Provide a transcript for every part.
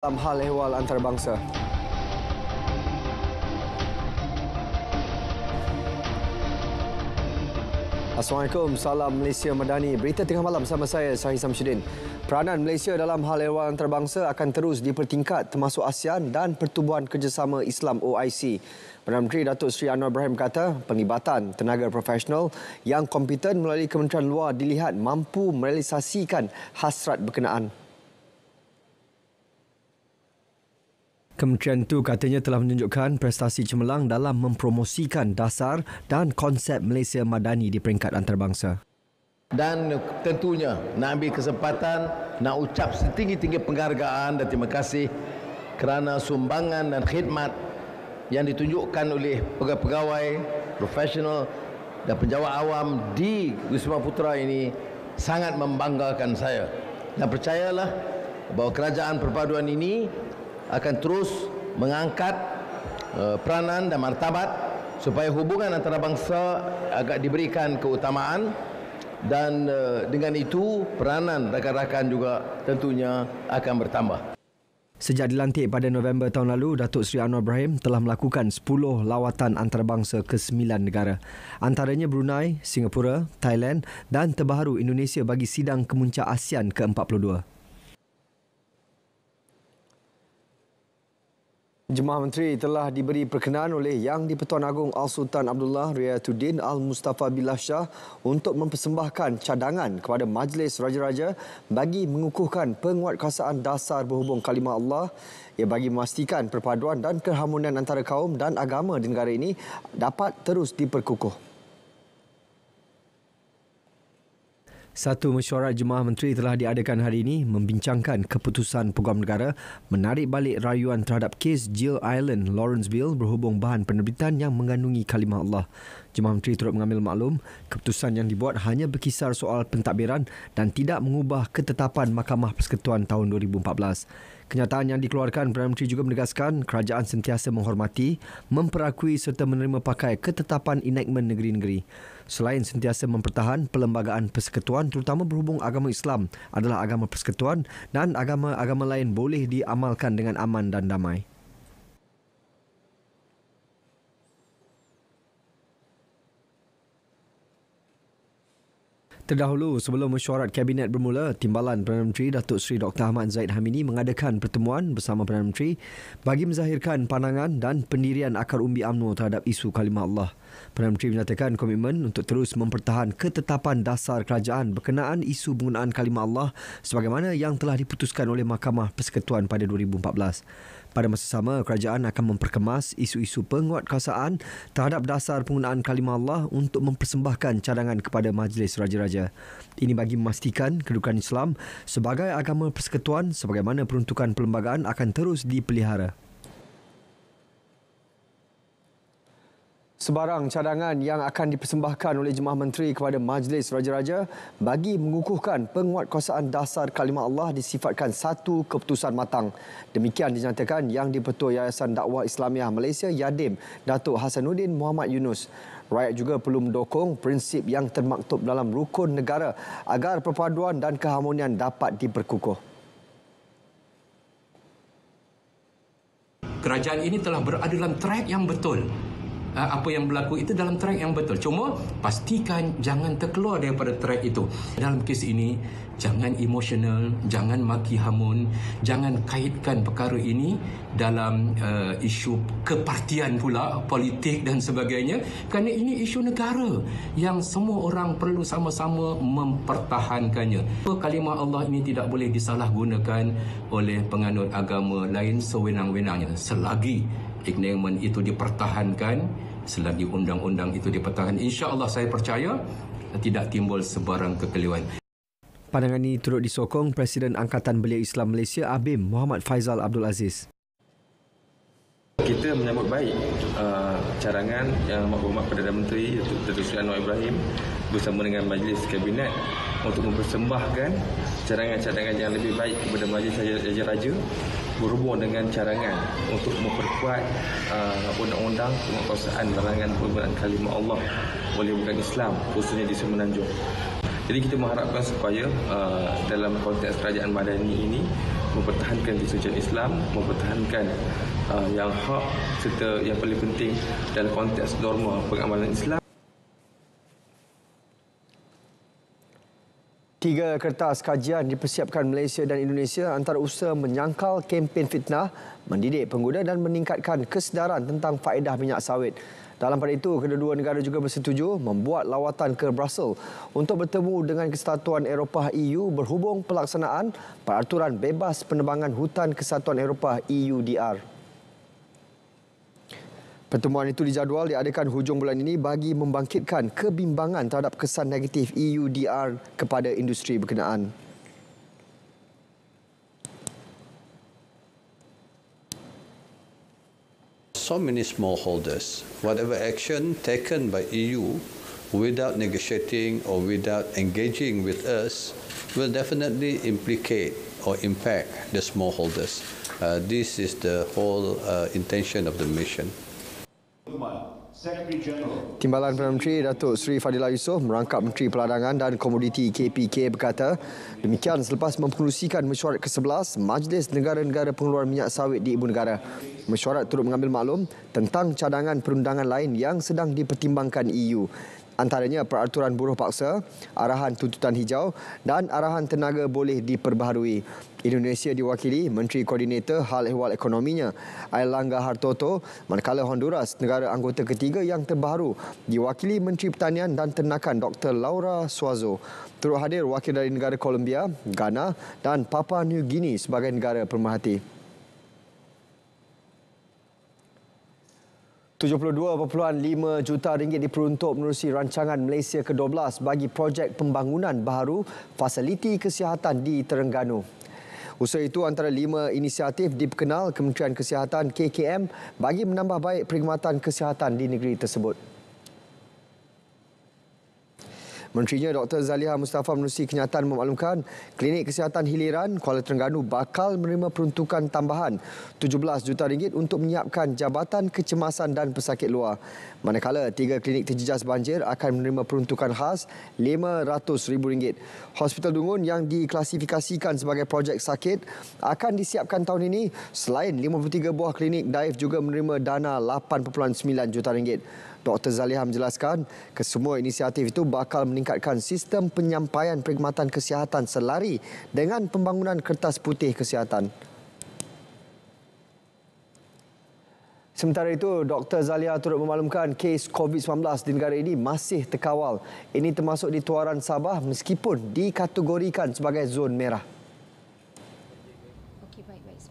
dalam hal ehwal antarabangsa. Assalamualaikum, salam Malaysia Madani. Berita tengah malam bersama saya, Sahih Samsudin. Peranan Malaysia dalam hal ehwal antarabangsa akan terus dipertingkat termasuk ASEAN dan Pertubuhan Kerjasama Islam OIC. Perdana Menteri Datuk Seri Anwar Ibrahim kata penglibatan tenaga profesional yang kompeten melalui Kementerian Luar dilihat mampu merealisasikan hasrat berkenaan. Kementerian itu katanya telah menunjukkan prestasi cemerlang dalam mempromosikan dasar dan konsep Malaysia Madani di peringkat antarabangsa. Dan tentunya nak ambil kesempatan nak ucap setinggi-tinggi penghargaan dan terima kasih kerana sumbangan dan khidmat yang ditunjukkan oleh pegawai-pegawai profesional dan penjawat awam di Wisma Putra ini sangat membanggakan saya. Dan percayalah bahawa kerajaan perpaduan ini akan terus mengangkat peranan dan martabat supaya hubungan antarabangsa agak diberikan keutamaan dan dengan itu peranan rakan-rakan juga tentunya akan bertambah. Sejak dilantik pada November tahun lalu, Datuk Seri Anwar Ibrahim telah melakukan 10 lawatan antarabangsa ke 9 negara. Antaranya Brunei, Singapura, Thailand dan terbaru Indonesia bagi sidang kemuncak ASEAN ke-42. Jemaah Menteri telah diberi perkenaan oleh Yang di-Pertuan Agong Al-Sultan Abdullah Riayatuddin Al-Mustafa Billah Shah untuk mempersembahkan cadangan kepada Majlis Raja-Raja bagi mengukuhkan penguatkuasaan dasar berhubung kalimah Allah yang bagi memastikan perpaduan dan keharmonian antara kaum dan agama di negara ini dapat terus diperkukuh. Satu mesyuarat Jemaah Menteri telah diadakan hari ini membincangkan keputusan Peguam Negara menarik balik rayuan terhadap kes Jill Island, Lawrenceville berhubung bahan penerbitan yang mengandungi kalimah Allah. Jemaah Menteri turut mengambil maklum keputusan yang dibuat hanya berkisar soal pentadbiran dan tidak mengubah ketetapan Mahkamah Persekutuan tahun 2014. Kenyataan yang dikeluarkan Perdana Menteri juga menegaskan kerajaan sentiasa menghormati, memperakui serta menerima pakai ketetapan enactment negeri-negeri. Selain sentiasa mempertahan perlembagaan persekutuan terutama berhubung agama Islam adalah agama persekutuan dan agama-agama lain boleh diamalkan dengan aman dan damai. Terdahulu, sebelum mesyuarat Kabinet bermula, Timbalan Perdana Menteri Datuk Seri Dr. Ahmad Zahid Hamidi mengadakan pertemuan bersama Perdana Menteri bagi menzahirkan pandangan dan pendirian akar umbi UMNO terhadap isu kalimah Allah. Perdana Menteri menyatakan komitmen untuk terus mempertahan ketetapan dasar kerajaan berkenaan isu penggunaan kalimah Allah sebagaimana yang telah diputuskan oleh Mahkamah Persekutuan pada 2014. Pada masa sama, kerajaan akan memperkemas isu-isu penguatkuasaan terhadap dasar penggunaan kalimah Allah untuk mempersembahkan cadangan kepada Majlis Raja-Raja. Ini bagi memastikan kedudukan Islam sebagai agama persekutuan sebagaimana peruntukan perlembagaan akan terus dipelihara. Sebarang cadangan yang akan dipersembahkan oleh Jemaah Menteri kepada Majlis Raja-Raja bagi mengukuhkan penguatkuasaan dasar kalimah Allah disifatkan satu keputusan matang. Demikian dinyatakan Yang di-Pertua Yayasan Dakwah Islamiah Malaysia YADIM, Datuk Hasanuddin Muhammad Yunus. Rakyat juga perlu mendukung prinsip yang termaktub dalam rukun negara agar perpaduan dan keharmonian dapat diperkukuh. Kerajaan ini telah berada dalam track yang betul. Apa yang berlaku itu dalam track yang betul. Cuma pastikan jangan terkeluar daripada track itu. Dalam kes ini, jangan emosional, jangan maki hamun, jangan kaitkan perkara ini dalam isu kepartian pula, politik dan sebagainya. Kerana ini isu negara yang semua orang perlu sama-sama mempertahankannya. Kalimah Allah ini tidak boleh disalahgunakan oleh penganut agama lain sewenang-wenangnya. Selagi enactment itu dipertahankan, selagi undang-undang itu dipertahankan, insya-Allah saya percaya tidak timbul sebarang kekeliruan. Pandangan ini turut disokong Presiden Angkatan Belia Islam Malaysia ABIM Muhammad Faizal Abdul Aziz. Kita menyambut baik cadangan yang berhormat Perdana Menteri Datuk Seri Anwar Ibrahim bersama dengan Majlis Kabinet untuk mempersembahkan cadangan-cadangan yang lebih baik kepada Majlis Raja-Raja berhubung dengan cadangan untuk memperkuat undang-undang penguatkuasaan larangan penggunaan kalimah Allah oleh bukan Islam khususnya di Semenanjung. Jadi kita mengharapkan supaya dalam konteks kerajaan madani ini mempertahankan kesucian Islam, mempertahankan yang hak serta yang paling penting dalam konteks norma pengamalan Islam. 3 kertas kajian dipersiapkan Malaysia dan Indonesia antara usaha menyangkal kempen fitnah, mendidik pengguna dan meningkatkan kesedaran tentang faedah minyak sawit. Dalam pada itu, kedua-dua negara juga bersetuju membuat lawatan ke Brussels untuk bertemu dengan Kesatuan Eropah EU berhubung pelaksanaan peraturan bebas penebangan hutan Kesatuan Eropah EUDR. Pertemuan itu dijadual diadakan hujung bulan ini bagi membangkitkan kebimbangan terhadap kesan negatif EUDR kepada industri berkenaan. So many smallholders, whatever action taken by EU without negotiating or without engaging with us will definitely implicate or impact the smallholders. This is the whole intention of the mission. Timbalan Perdana Menteri Datuk Seri Fadilah Yusof merangkap Menteri Peladangan dan Komoditi KPK berkata demikian selepas mempengerusikan mesyuarat ke-11 Majlis Negara-Negara Pengeluaran Minyak Sawit di Ibu Negara. Mesyuarat turut mengambil maklum tentang cadangan perundangan lain yang sedang dipertimbangkan EU. Antaranya peraturan buruh paksa, arahan tuntutan hijau dan arahan tenaga boleh diperbaharui. Indonesia diwakili Menteri Koordinator Hal Ehwal Ekonominya Airlangga Hartoto, manakala Honduras, negara anggota ketiga yang terbaru, diwakili Menteri Pertanian dan Ternakan Dr. Laura Suazo. Turut hadir wakil dari negara Colombia, Ghana dan Papua New Guinea sebagai negara pemerhati. 72.5 juta ringgit diperuntuk menerusi rancangan Malaysia ke-12 bagi projek pembangunan baharu fasiliti kesihatan di Terengganu. Usaha itu antara 5 inisiatif diperkenal Kementerian Kesihatan KKM bagi menambah baik perkhidmatan kesihatan di negeri tersebut. Menterinya Dr. Zaliha Mustafa menerusi kenyataan memaklumkan Klinik Kesihatan Hiliran Kuala Terengganu bakal menerima peruntukan tambahan 17 juta ringgit untuk menyiapkan Jabatan Kecemasan dan Pesakit Luar. Manakala 3 klinik terjejas banjir akan menerima peruntukan khas RM500,000. Hospital Dungun yang diklasifikasikan sebagai projek sakit akan disiapkan tahun ini. Selain 53 buah klinik, DAIF juga menerima dana RM8.9 juta. Dr. Zaliha menjelaskan kesemua inisiatif itu bakal meningkatkan sistem penyampaian perkhidmatan kesihatan selari dengan pembangunan kertas putih kesihatan. Sementara itu, Dr. Zaliha turut memaklumkan kes COVID-19 di negara ini masih terkawal. Ini termasuk di Tuaran Sabah meskipun dikategorikan sebagai zon merah.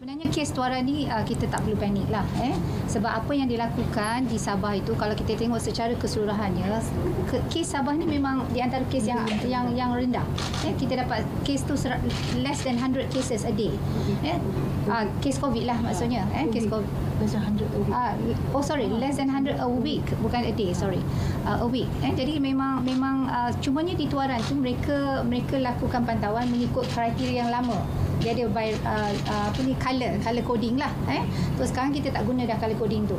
Sebenarnya kes Tuaran ni kita tak perlu panik lah. Sebab apa yang dilakukan di Sabah itu, kalau kita tengok secara keseluruhannya, kes Sabah ni memang di antara kes yang rendah. Kita dapat kes tu less than 100 cases a day. Kes COVID lah maksudnya. Kes COVID. Less than 100 a week. Less than 100 a week, bukan a day, a week. Jadi memang cumanya di Tuaran tu mereka lakukan pantauan mengikut kriteria yang lama. Dia ada color coding lah. So sekarang kita tak guna dah color coding tu.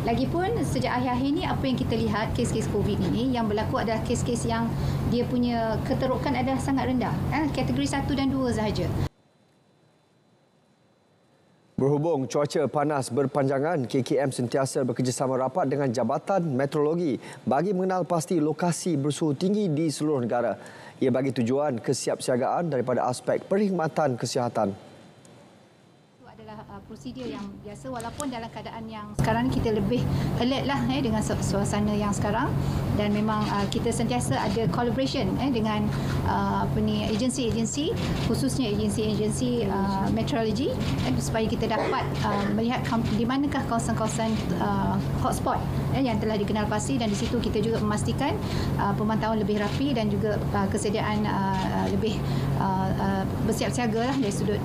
Lagipun sejak akhir-akhir ni apa yang kita lihat kes-kes COVID ini yang berlaku adalah kes-kes yang dia punya keterokan adalah sangat rendah. Kategori 1 dan 2 sahaja. Berhubung cuaca panas berpanjangan, KKM sentiasa bekerjasama rapat dengan Jabatan Meteorologi bagi mengenal pasti lokasi bersuhu tinggi di seluruh negara. Ia bagi tujuan kesiapsiagaan daripada aspek perkhidmatan kesihatan. Prosedur yang biasa walaupun dalam keadaan yang sekarang kita lebih alert lah dengan suasana yang sekarang, dan memang kita sentiasa ada collaboration dengan agensi-agensi, khususnya agensi-agensi meteorologi, supaya kita dapat melihat di manakah kawasan-kawasan hotspot yang telah dikenal pasti, dan di situ kita juga memastikan pemantauan lebih rapi dan juga kesediaan lebih bersiap siaga lah dari sudut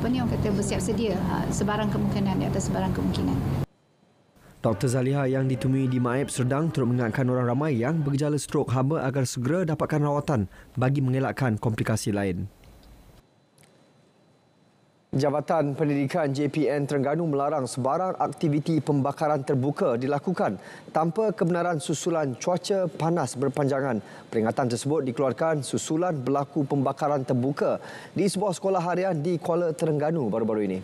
orang kata bersiap sedia sebarang kemungkinan, di atas sebarang kemungkinan. Dr. Zaliha yang ditemui di Maib Serdang turut mengingatkan orang ramai yang bergejala strok hama agar segera dapatkan rawatan bagi mengelakkan komplikasi lain. Jabatan Pendidikan JPN Terengganu melarang sebarang aktiviti pembakaran terbuka dilakukan tanpa kebenaran susulan cuaca panas berpanjangan. Peringatan tersebut dikeluarkan susulan berlaku pembakaran terbuka di sebuah sekolah harian di Kuala Terengganu baru-baru ini.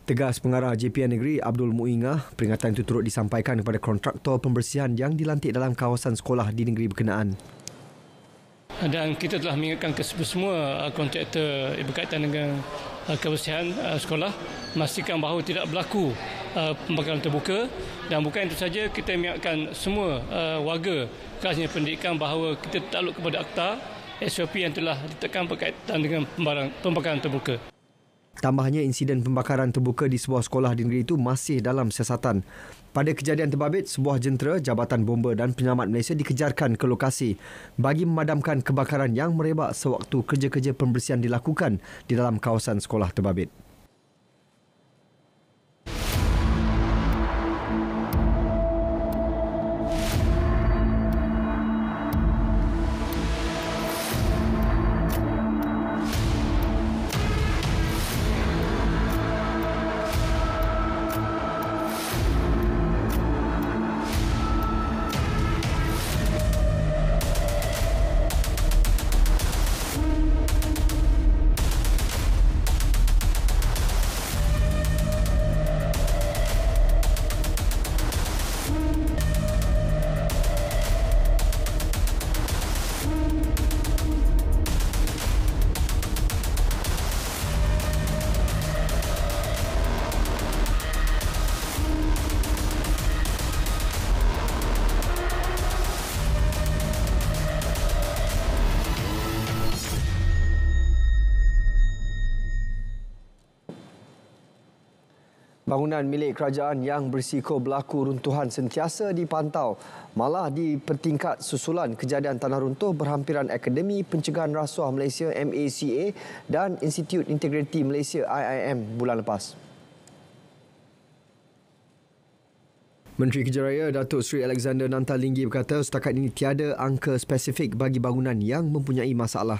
Tegas pengarah JPN Negeri Abdul Muingah, peringatan itu turut disampaikan kepada kontraktor pembersihan yang dilantik dalam kawasan sekolah di negeri berkenaan. Dan kita telah mengingatkan ke semua kontraktor berkaitan dengan kebersihan sekolah, memastikan bahawa tidak berlaku pembakaran terbuka, dan bukan itu saja, kita mengingatkan semua warga khasnya pendidikan bahawa kita takluk kepada Akta SOP yang telah ditetapkan berkaitan dengan pembakaran terbuka. Tambahnya, insiden pembakaran terbuka di sebuah sekolah di negeri itu masih dalam siasatan. Pada kejadian terbabit, sebuah jentera Jabatan Bomba dan Penyelamat Malaysia dikejarkan ke lokasi bagi memadamkan kebakaran yang merebak sewaktu kerja-kerja pembersihan dilakukan di dalam kawasan sekolah terbabit. Bangunan milik kerajaan yang berisiko berlaku runtuhan sentiasa dipantau. Malah di peringkat susulan kejadian tanah runtuh berhampiran Akademi Pencegahan Rasuah Malaysia MACA dan Institut Integriti Malaysia IIM bulan lepas. Menteri Kejaraya Datuk Seri Alexander Nantalinggi berkata setakat ini tiada angka spesifik bagi bangunan yang mempunyai masalah.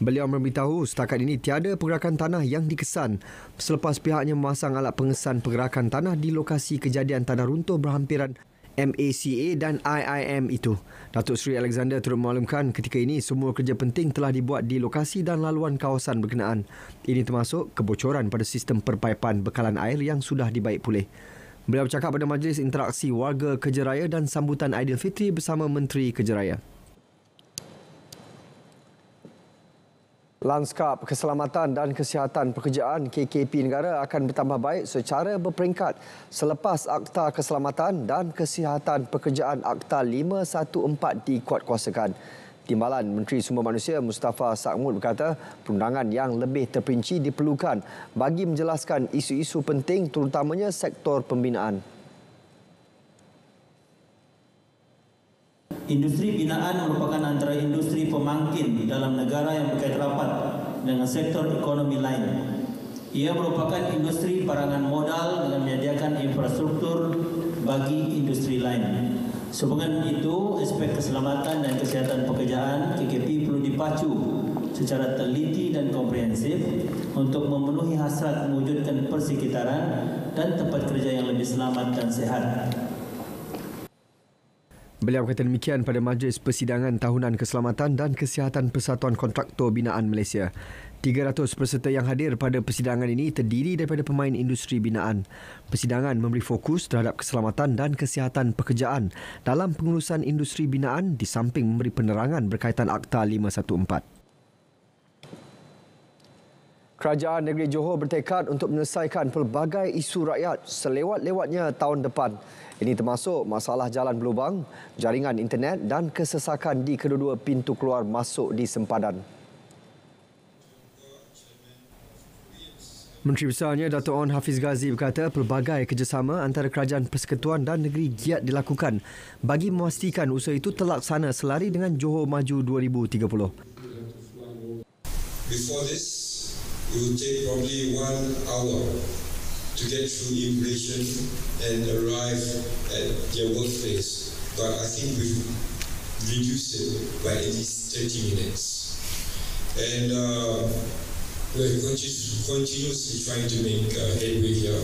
Beliau memberitahu setakat ini tiada pergerakan tanah yang dikesan selepas pihaknya memasang alat pengesan pergerakan tanah di lokasi kejadian tanah runtuh berhampiran MACA dan IIM itu. Datuk Seri Alexander turut memaklumkan ketika ini semua kerja penting telah dibuat di lokasi dan laluan kawasan berkenaan. Ini termasuk kebocoran pada sistem perpaipan bekalan air yang sudah dibaik pulih. Beliau bercakap pada Majlis Interaksi Warga Kejaraya dan Sambutan Aidilfitri bersama Menteri Kejaraya. Lanskap Keselamatan dan Kesihatan Pekerjaan KKP negara akan bertambah baik secara berperingkat selepas Akta Keselamatan dan Kesihatan Pekerjaan Akta 514 dikuatkuasakan. Timbalan Menteri Sumber Manusia Mustafa Sakmud berkata perundangan yang lebih terperinci diperlukan bagi menjelaskan isu-isu penting terutamanya sektor pembinaan. Industri binaan merupakan antara industri pemangkin dalam negara yang berkait rapat dengan sektor ekonomi lain. Ia merupakan industri barangan modal dengan menyediakan infrastruktur bagi industri lain. Sehubungan itu, aspek keselamatan dan kesihatan pekerjaan KKP perlu dipacu secara teliti dan komprehensif untuk memenuhi hasrat mewujudkan persekitaran dan tempat kerja yang lebih selamat dan sihat. Beliau berkata demikian pada Majlis Persidangan Tahunan Keselamatan dan Kesihatan Persatuan Kontraktor Binaan Malaysia. 300 peserta yang hadir pada persidangan ini terdiri daripada pemain industri binaan. Persidangan memberi fokus terhadap keselamatan dan kesihatan pekerjaan dalam pengurusan industri binaan di samping memberi penerangan berkaitan Akta 514. Kerajaan Negeri Johor bertekad untuk menyelesaikan pelbagai isu rakyat selewat-lewatnya tahun depan. Ini termasuk masalah jalan berlubang, jaringan internet dan kesesakan di kedua-dua pintu keluar masuk di sempadan. Menteri Besarnya Dato' On Hafiz Ghazi berkata pelbagai kerjasama antara kerajaan persekutuan dan negeri giat dilakukan bagi memastikan usaha itu terlaksana selari dengan Johor Maju 2030. Before this, it will take probably 1 hour to get through immigration and arrive at their workplace. But I think we've reduced it by at least 30 minutes. and we're continuously trying to make headway here.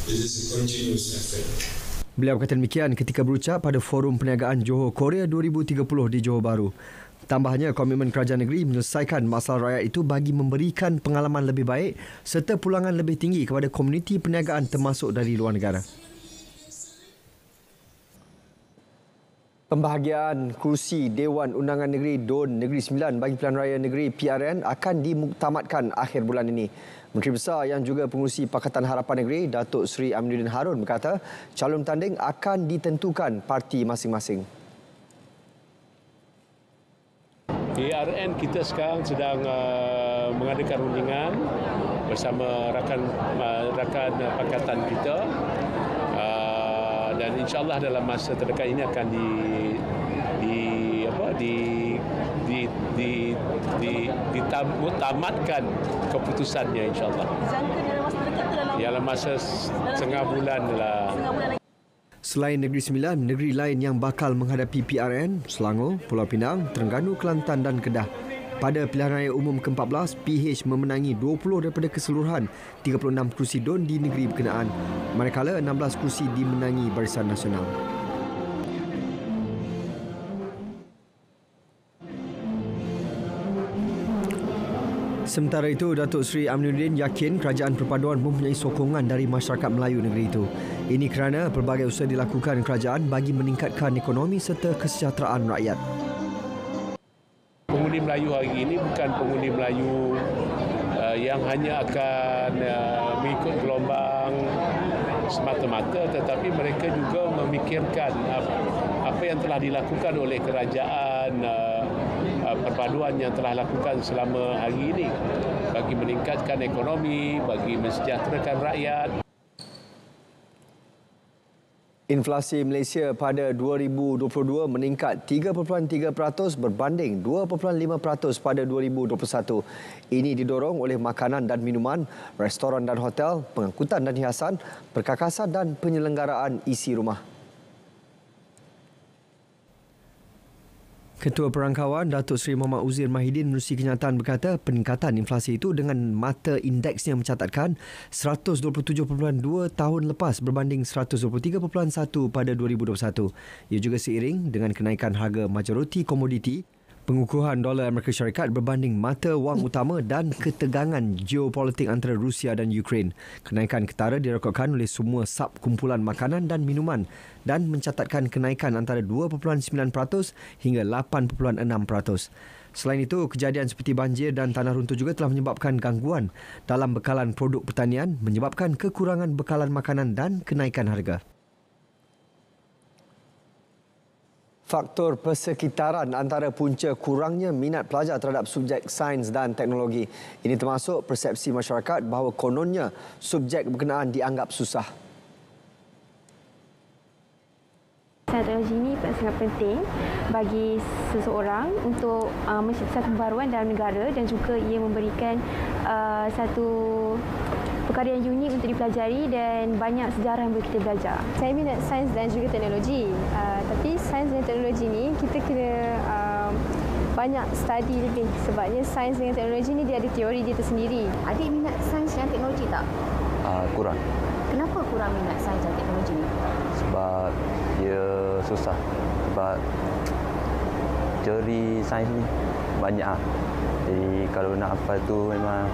It is a continuous effort. Beliau berkata demikian ketika berucap pada Forum Perniagaan Johor Korea 2030 di Johor Bahru. Tambahnya, komitmen kerajaan negeri menyelesaikan masalah rakyat itu bagi memberikan pengalaman lebih baik serta pulangan lebih tinggi kepada komuniti perniagaan termasuk dari luar negara. Pembahagian kerusi Dewan Undangan Negeri DUN Negeri Sembilan bagi Pilihan Raya Negeri PRN akan dimuktamadkan akhir bulan ini. Menteri Besar yang juga pengurusi Pakatan Harapan Negeri, Datuk Seri Aminuddin Harun berkata calon tanding akan ditentukan parti masing-masing. PRN kita sekarang sedang mengadakan rundingan bersama rakan pakatan kita dan insyaAllah dalam masa terdekat ini akan ditamatkan keputusannya insyaAllah. Dalam masa setengah bulan lah. Selain Negeri Sembilan, negeri lain yang bakal menghadapi PRN, Selangor, Pulau Pinang, Terengganu, Kelantan dan Kedah. Pada pilihan raya umum ke-14, PH memenangi 20 daripada keseluruhan 36 kerusi DUN di negeri berkenaan, manakala 16 kerusi dimenangi Barisan Nasional. Sementara itu, Datuk Seri Aminuddin yakin kerajaan perpaduan mempunyai sokongan dari masyarakat Melayu negeri itu. Ini kerana pelbagai usaha dilakukan kerajaan bagi meningkatkan ekonomi serta kesejahteraan rakyat. Pengundi Melayu hari ini bukan pengundi Melayu yang hanya akan mengikut gelombang semata-mata, tetapi mereka juga memikirkan apa yang telah dilakukan oleh kerajaan perpaduan yang telah lakukan selama hari ini bagi meningkatkan ekonomi, bagi mensejahterakan rakyat. Inflasi Malaysia pada 2022 meningkat 3.3% berbanding 2.5% pada 2021. Ini didorong oleh makanan dan minuman, restoran dan hotel, pengangkutan dan hiasan, perkakasan dan penyelenggaraan isi rumah. Ketua Perangkawan Datuk Seri Muhammad Uzir Mahidin menerusi kenyataan berkata peningkatan inflasi itu dengan mata indeksnya mencatatkan 127.2 tahun lepas berbanding 123.1 pada 2021. Ia juga seiring dengan kenaikan harga majoriti komoditi, pengukuhan dolar Amerika Syarikat berbanding mata wang utama dan ketegangan geopolitik antara Rusia dan Ukraine. Kenaikan ketara direkodkan oleh semua sub kumpulan makanan dan minuman dan mencatatkan kenaikan antara 2.9% hingga 8.6%. Selain itu, kejadian seperti banjir dan tanah runtuh juga telah menyebabkan gangguan dalam bekalan produk pertanian, menyebabkan kekurangan bekalan makanan dan kenaikan harga. Faktor persekitaran antara punca kurangnya minat pelajar terhadap subjek sains dan teknologi. Ini termasuk persepsi masyarakat bahawa kononnya subjek berkenaan dianggap susah. Teknologi ini sangat penting bagi seseorang untuk mencipta pembaruan dalam negara dan juga ia memberikan satu perkara yang unik untuk dipelajari dan banyak sejarah yang boleh kita belajar. Saya minat sains dan juga teknologi. Tapi sains dan teknologi ni kita kena banyak study lebih sebabnya sains dengan teknologi ni dia ada teori dia tersendiri. Adik minat sains dan teknologi tak? Kurang. Kenapa kurang minat sains dan teknologi ni? Sebab dia susah. Sebab teori sains ni banyak. Jadi kalau nak hafal tu memang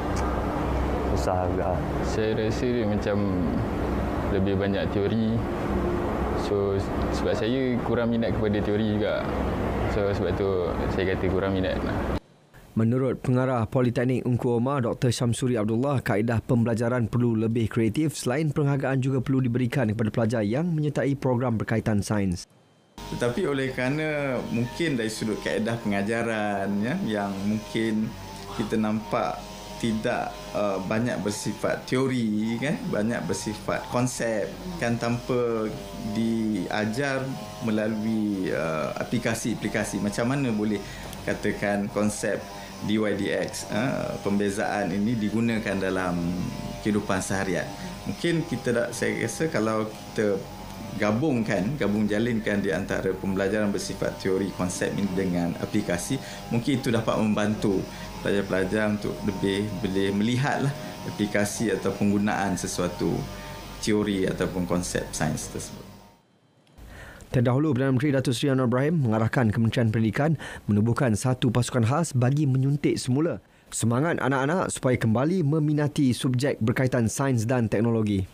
susah juga. Saya rasa dia macam lebih banyak teori. So sebab saya kurang minat kepada teori juga. So sebab tu saya kata kurang minat. Menurut Pengarah Politeknik Engku Omar, Dr. Syamsuri Abdullah, kaedah pembelajaran perlu lebih kreatif. Selain penghargaan juga perlu diberikan kepada pelajar yang menyertai program berkaitan sains. Tetapi oleh kerana mungkin dari sudut kaedah pengajaran yang mungkin kita nampak tidak banyak bersifat teori kan, banyak bersifat konsep kan, tanpa diajar melalui aplikasi-aplikasi macam mana boleh katakan konsep DYDX, pembezaan ini digunakan dalam kehidupan seharian. Mungkin saya rasa kalau kita gabung jalinkan di antara pembelajaran bersifat teori konsep ini dengan aplikasi, mungkin itu dapat membantu pelajar-pelajar untuk lebih boleh melihatlah aplikasi atau penggunaan sesuatu teori ataupun konsep sains tersebut. Terdahulu, Perdana Menteri Datuk Seri Anwar Ibrahim mengarahkan Kementerian Pendidikan menubuhkan satu pasukan khas bagi menyuntik semula semangat anak-anak supaya kembali meminati subjek berkaitan sains dan teknologi.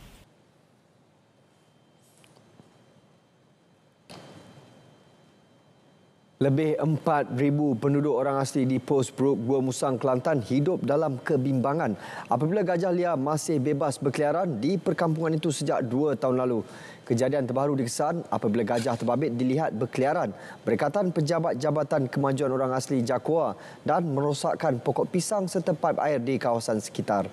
Lebih 4,000 penduduk orang asli di Pos Bruk, Gua Musang, Kelantan hidup dalam kebimbangan apabila gajah liar masih bebas berkeliaran di perkampungan itu sejak 2 tahun lalu. Kejadian terbaru dikesan apabila gajah terbabit dilihat berkeliaran berdekatan pejabat Jabatan Kemajuan Orang Asli Jakua dan merosakkan pokok pisang serta paip air di kawasan sekitar.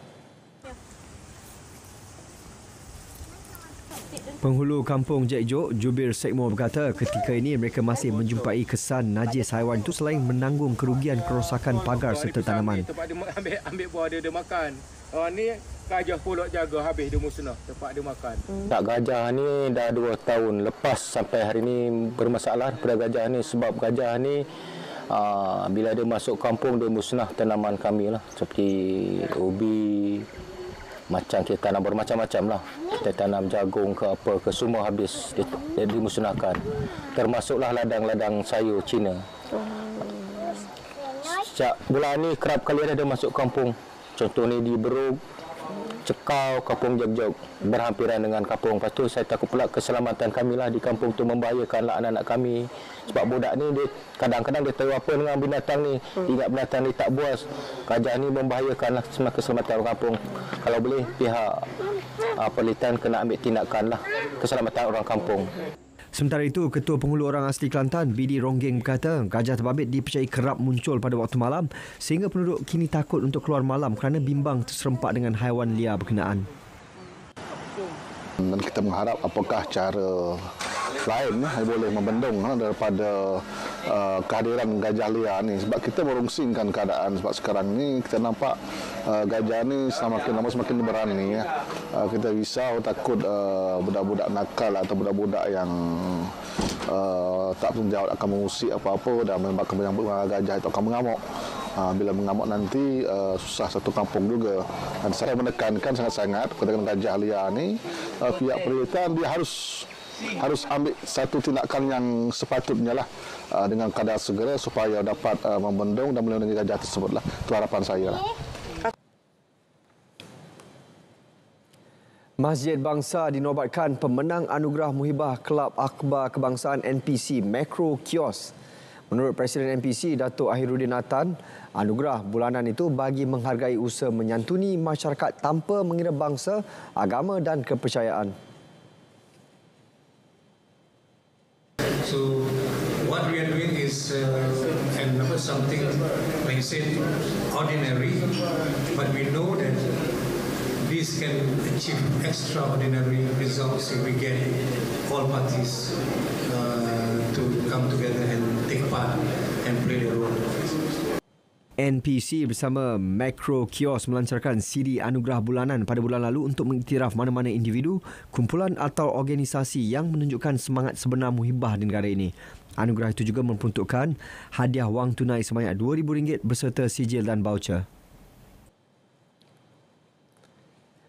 Penghulu kampung Jekjok, Jubir Sekmo berkata ketika ini mereka masih menjumpai kesan najis haiwan itu selain menanggung kerugian kerosakan pagar serta tanaman. Tempat dia ambil buah dia makan. Ni gajah pulak jaga habis dia musnah tempat dia makan. Tak, gajah ni dah 2 tahun lepas sampai hari ni bermasalah pada gajah ni sebab gajah ni bila dia masuk kampung dia musnah tanaman kami lah seperti ubi, macam kita tanam bermacam-macam lah. Kita tanam jagung ke apa ke semua habis dia dimusnahkan. Termasuklah ladang-ladang sayur Cina. Sejak bulan ni kerap kali ada dia masuk kampung. Contohnya di Beruk, Cekau, Kampung Jekjok berhampiran dengan kampung. Lepas tu saya takut pula keselamatan kami lah di kampung tu membahayakanlah anak-anak kami. Sebab budak ni dia kadang-kadang dia tahu apa dengan binatang ni. Ingat binatang ni tak buas. Gajah ni membahayakanlah keselamatan orang kampung. Kalau boleh pihak Perlitan kena ambil tindakan lah keselamatan orang kampung. Sementara itu, Ketua Penghulu Orang Asli Kelantan, Bidi Ronggeng berkata gajah terbabit dipercayai kerap muncul pada waktu malam sehingga penduduk kini takut untuk keluar malam kerana bimbang terserempak dengan haiwan liar berkenaan. Dan kita mengharap apakah cara lain yang boleh membendung daripada kehadiran gajah liar ni, sebab kita merungsingkan keadaan. Sebab sekarang ni kita nampak gajah ni semakin lama semakin berani. Kita risau takut budak-budak nakal atau budak-budak yang tak bertanggungjawab akan mengusik apa-apa dan menyebabkan gajah itu akan mengamuk. Bila mengamuk nanti susah satu kampung juga. Dan saya menekankan sangat-sangat kepada gajah liar ni, pihak Perlitan dia harus ambil satu tindakan yang sepatutnya lah dengan kadar segera supaya dapat membendung dan melindungi gajah tersebutlah. Itu harapan saya lah. Masjid Bangsa dinobatkan pemenang anugerah Muhibah Kelab Akhbar Kebangsaan NPC Makro Kios. Menurut Presiden NPC Datuk Ahiruddin Atan, anugerah bulanan itu bagi menghargai usaha menyantuni masyarakat tanpa mengira bangsa, agama dan kepercayaan. So what we are doing is something like say ordinary, but we know that this can achieve extraordinary results if we get all parties to come together and take part and play their role. NPC bersama Makro Kios melancarkan CD Anugerah Bulanan pada bulan lalu untuk mengiktiraf mana-mana individu, kumpulan atau organisasi yang menunjukkan semangat sebenar muhibah di negara ini. Anugerah itu juga memperuntukkan hadiah wang tunai sebanyak RM2,000 beserta sijil dan voucher.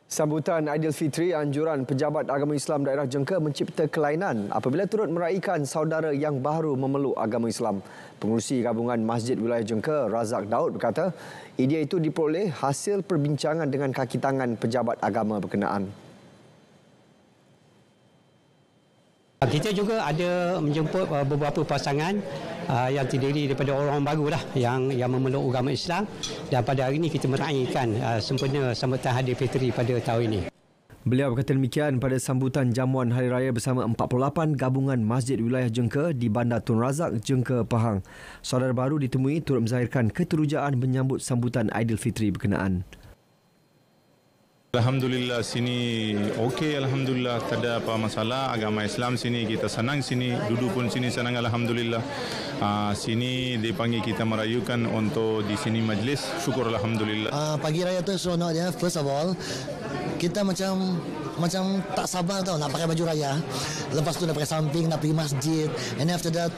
Sambutan Aidilfitri, anjuran Pejabat Agama Islam Daerah Jengka mencipta kelainan apabila turut meraihkan saudara yang baru memeluk agama Islam. Pengerusi Gabungan Masjid Wilayah Jengka, Razak Daud berkata, idea itu diperoleh hasil perbincangan dengan kaki tangan pejabat agama berkenaan. Kita juga ada menjemput beberapa pasangan yang terdiri daripada orang baru lah yang memeluk agama Islam, dan pada hari ini kita meraihkan sempurna sambutan Aidilfitri pada tahun ini. Beliau berkata demikian pada sambutan jamuan Hari Raya bersama 48 gabungan Masjid Wilayah Jengka di Bandar Tun Razak, Jengka, Pahang. Saudara baru ditemui turut menzahirkan keterujaan menyambut sambutan Aidilfitri berkenaan. Alhamdulillah sini okey, alhamdulillah tak ada apa masalah. Agama Islam sini kita senang, sini duduk pun sini senang, alhamdulillah. Sini dipanggil kita merayukan untuk di sini majlis, syukur alhamdulillah. Pagi raya tu seronok dia. First of all, kita macam macam tak sabar tau nak pakai baju raya. Lepas tu nak pakai samping, nak pergi masjid, and after that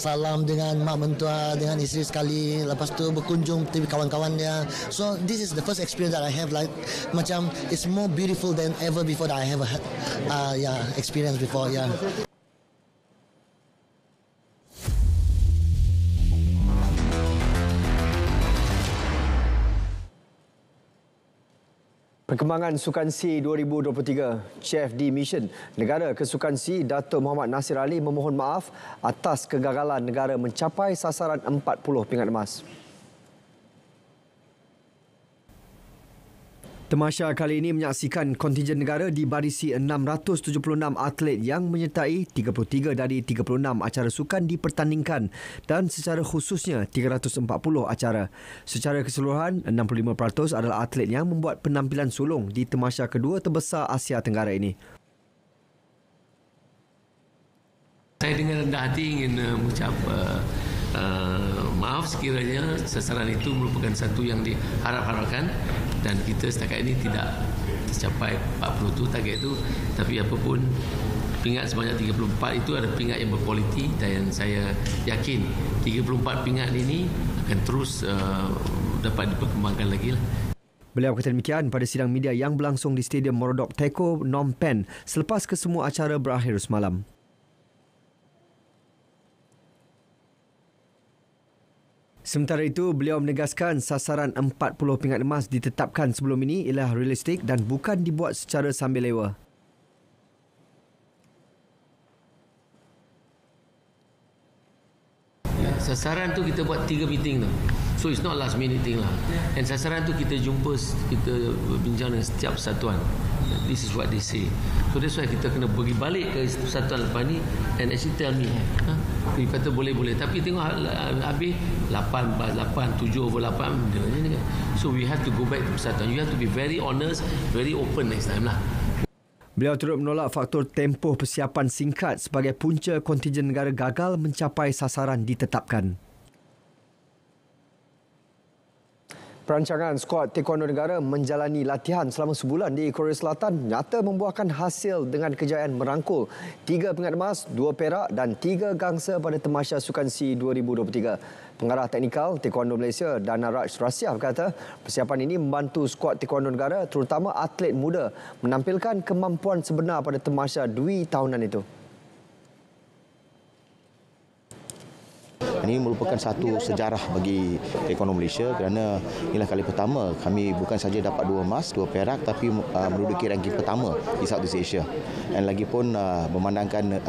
salam dengan mak mentua, dengan isteri sekali. Lepas tu berkunjung TV kawan-kawan dia. So this is the first experience that I have, like macam it's more beautiful than ever before that I have experience before. Perkembangan Sukan C 2023, Chef di Mission Negara Kesukan C Dato' Muhammad Nasir Ali memohon maaf atas kegagalan negara mencapai sasaran 40 pingat emas. Temasya kali ini menyaksikan kontingen negara dibarisi 676 atlet yang menyertai 33 dari 36 acara sukan dipertandingkan dan secara khususnya 340 acara. Secara keseluruhan, 65% adalah atlet yang membuat penampilan sulung di temasya kedua terbesar Asia Tenggara ini. Saya dengan rendah hati ingin mengucap maaf sekiranya sasaran itu merupakan satu yang diharap-harapkan dan kita setakat ini tidak tercapai 40 itu target itu, tapi apapun pingat sebanyak 34 itu adalah pingat yang berkualiti dan saya yakin 34 pingat ini akan terus dapat diperkembangkan lagi lah. Beliau berkata demikian pada sidang media yang berlangsung di Stadium Morodok Teko, Phnom Penh selepas kesemua acara berakhir semalam. Sementara itu, beliau menegaskan sasaran 40 pingat emas ditetapkan sebelum ini ialah realistik dan bukan dibuat secara sambil lewa. Sasaran tu kita buat 3 meeting tu. So it's not last minute thing lah. And sasaran tu kita jumpa, kita bincang dengan setiap satuan. This is what they say. So that's why kita kena pergi balik ke satuan lepas ni and actually tell me. Dia kata boleh-boleh. Tapi tengok habis 7/8. So we have to go back to persatuan. You have to be very honest, very open next time lah. Beliau turut menolak faktor tempoh persiapan singkat sebagai punca kontingen negara gagal mencapai sasaran ditetapkan. Perancangan skuad taekwondo negara menjalani latihan selama sebulan di Korea Selatan nyata membuahkan hasil dengan kejayaan merangkul 3 pingat emas, 2 perak dan 3 gangsa pada Temasya Sukan C 2023. Pengarah teknikal Taekwondo Malaysia, Dana Raj Rasiah berkata, persiapan ini membantu skuad taekwondo negara terutama atlet muda menampilkan kemampuan sebenar pada Temasya Dwi tahunan itu. Ini merupakan satu sejarah bagi taekwondo Malaysia kerana inilah kali pertama kami bukan saja dapat 2 emas, 2 perak tapi menduduki ranking pertama di Southeast Asia. Dan lagipun memandangkan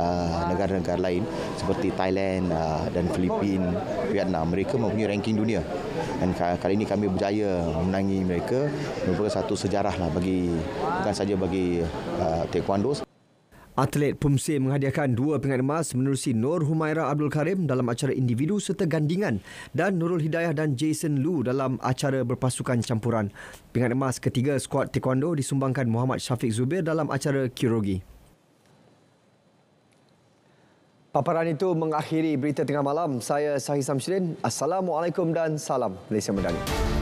negara-negara lain seperti Thailand dan Filipina, Vietnam, mereka mempunyai ranking dunia. Dan kali ini kami berjaya memenangi mereka, merupakan satu sejarah lah bagi bukan saja bagi taekwondo. Atlet Pumse menghadiahkan 2 pingat emas menerusi Nur Humaira Abdul Karim dalam acara individu serta gandingan dan Nurul Hidayah dan Jason Lu dalam acara berpasukan campuran. Pingat emas ketiga skuad taekwondo disumbangkan Muhammad Syafiq Zubir dalam acara Kyoryugi. Paparan itu mengakhiri berita tengah malam. Saya Sahih Samsudin. Assalamualaikum dan salam Malaysia Madani.